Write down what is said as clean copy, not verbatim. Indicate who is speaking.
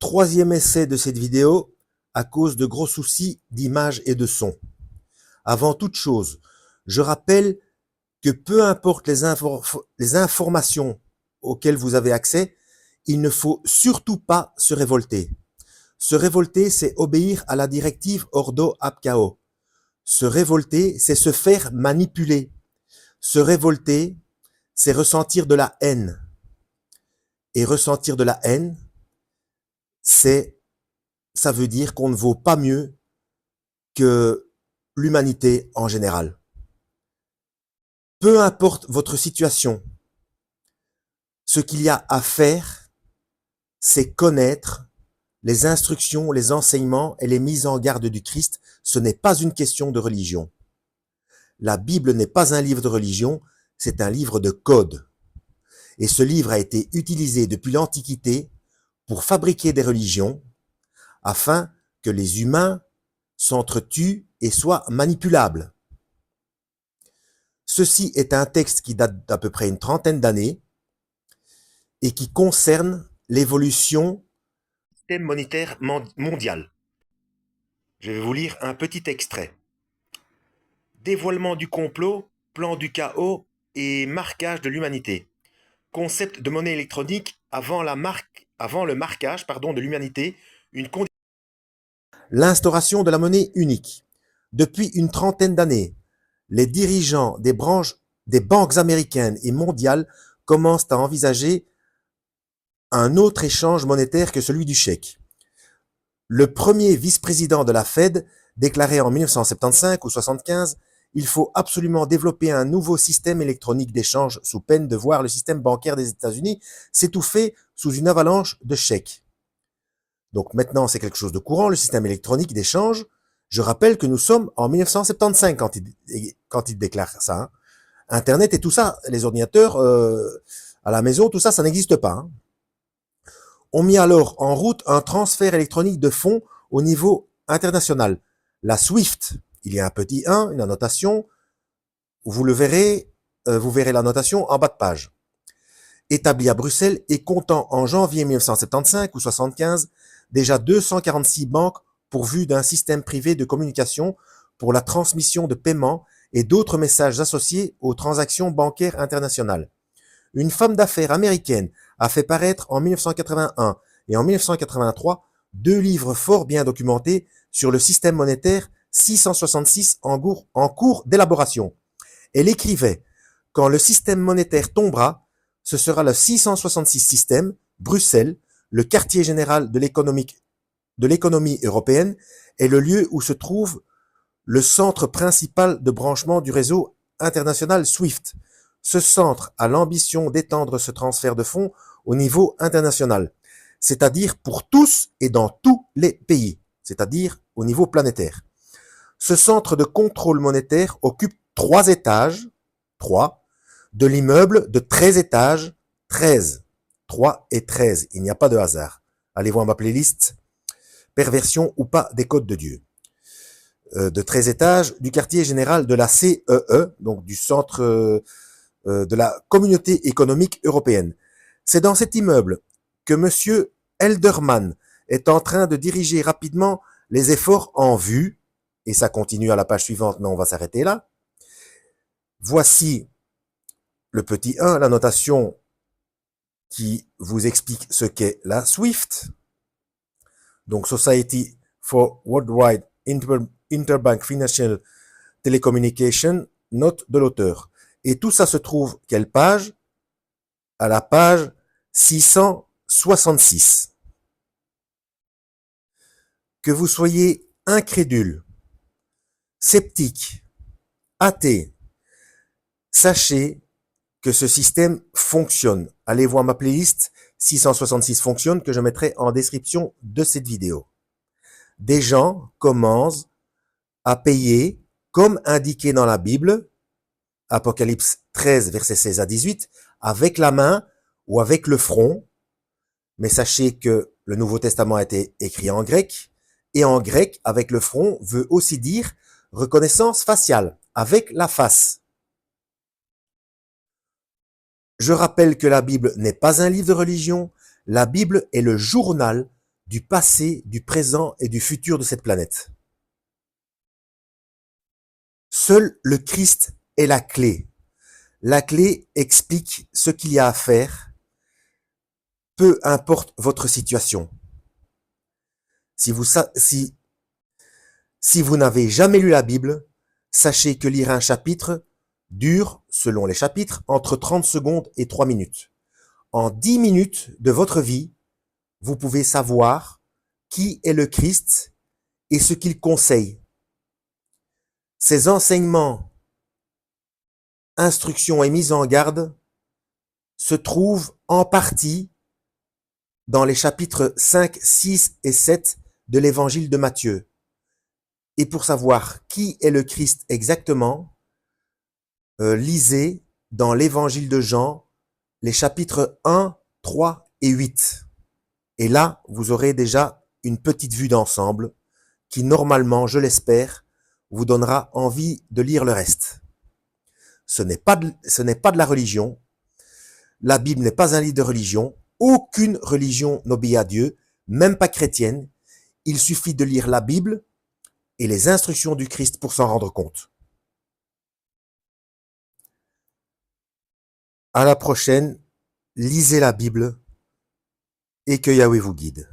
Speaker 1: troisième essai de cette vidéo à cause de gros soucis d'image et de son. Avant toute chose, je rappelle que peu importe les informations auxquelles vous avez accès, il ne faut surtout pas se révolter. Se révolter, c'est obéir à la directive Ordo ab Chao. Se révolter, c'est se faire manipuler. Se révolter, c'est ressentir de la haine. Et ressentir de la haine, ça veut dire qu'on ne vaut pas mieux que l'humanité en général. Peu importe votre situation, ce qu'il y a à faire, c'est connaître les instructions, les enseignements et les mises en garde du Christ. Ce n'est pas une question de religion. La Bible n'est pas un livre de religion, c'est un livre de code. Et ce livre a été utilisé depuis l'Antiquité pour fabriquer des religions afin que les humains s'entretuent et soient manipulables. Ceci est un texte qui date d'à peu près une trentaine d'années et qui concerne l'évolution du système monétaire mondial. Je vais vous lire un petit extrait. Dévoilement du complot, plan du chaos et marquage de l'humanité. Concept de monnaie électronique avant le marquage de l'humanité, l'instauration de la monnaie unique. Depuis une trentaine d'années, les dirigeants des banques américaines et mondiales commencent à envisager un autre échange monétaire que celui du chèque. Le premier vice-président de la Fed déclarait en 1975 ou 75 « Il faut absolument développer un nouveau système électronique d'échange sous peine de voir le système bancaire des États-Unis s'étouffer sous une avalanche de chèques. » Donc maintenant, c'est quelque chose de courant, le système électronique d'échange. Je rappelle que nous sommes en 1975 quand il déclare ça. Hein. Internet et tout ça, les ordinateurs à la maison, tout ça, ça n'existe pas. Hein. On mit alors en route un transfert électronique de fonds au niveau international. La SWIFT, il y a un petit 1, une annotation. Vous verrez la notation en bas de page. Établi à Bruxelles et comptant en janvier 1975 ou 75 déjà 246 banques pourvues d'un système privé de communication pour la transmission de paiements et d'autres messages associés aux transactions bancaires internationales. Une femme d'affaires américaine a fait paraître en 1981 et en 1983 deux livres fort bien documentés sur le système monétaire 666 en cours d'élaboration. Elle écrivait « Quand le système monétaire tombera, ce sera le 666 système, Bruxelles, le quartier général de l'économie européenne, est le lieu où se trouve le centre principal de branchement du réseau international SWIFT. Ce centre a l'ambition d'étendre ce transfert de fonds au niveau international, c'est-à-dire pour tous et dans tous les pays, c'est-à-dire au niveau planétaire. Ce centre de contrôle monétaire occupe 3 étages, 3, de l'immeuble de 13 étages, 13, 3 et 13, il n'y a pas de hasard. Allez voir ma playlist, perversion ou pas des codes de Dieu. De 13 étages, du quartier général de la CEE, donc du centre de la communauté économique européenne. C'est dans cet immeuble que monsieur Elderman est en train de diriger rapidement les efforts en vue, et ça continue à la page suivante, mais on va s'arrêter là. Voici le petit 1, la notation qui vous explique ce qu'est la SWIFT. Donc, Society for Worldwide Interbank Financial Telecommunication, note de l'auteur. Et tout ça se trouve, quelle page? À la page 666. Que vous soyez incrédule, sceptique, athée, sachez que ce système fonctionne. Allez voir ma playlist 666 fonctionne que je mettrai en description de cette vidéo. Des gens commencent à payer comme indiqué dans la Bible, Apocalypse 13, versets 16 à 18, avec la main ou avec le front. Mais sachez que le Nouveau Testament a été écrit en grec, et en grec, avec le front, veut aussi dire reconnaissance faciale, avec la face. Je rappelle que la Bible n'est pas un livre de religion, la Bible est le journal du passé, du présent et du futur de cette planète. Seul le Christ est la clé. La clé explique ce qu'il y a à faire, peu importe votre situation. Si vous n'avez jamais lu la Bible, sachez que lire un chapitre dure, selon les chapitres, entre 30 secondes et 3 minutes. En 10 minutes de votre vie, vous pouvez savoir qui est le Christ et ce qu'il conseille. Ses enseignements, instructions et mises en garde se trouvent en partie dans les chapitres 5, 6 et 7 de l'évangile de Matthieu. Et pour savoir qui est le Christ exactement, lisez dans l'évangile de Jean les chapitres 1, 3 et 8. Et là, vous aurez déjà une petite vue d'ensemble qui, normalement, je l'espère, vous donnera envie de lire le reste. Ce n'est pas de la religion. La Bible n'est pas un livre de religion. Aucune religion n'obéit à Dieu, même pas chrétienne. Il suffit de lire la Bible et les instructions du Christ pour s'en rendre compte. À la prochaine, lisez la Bible et que Yahweh vous guide.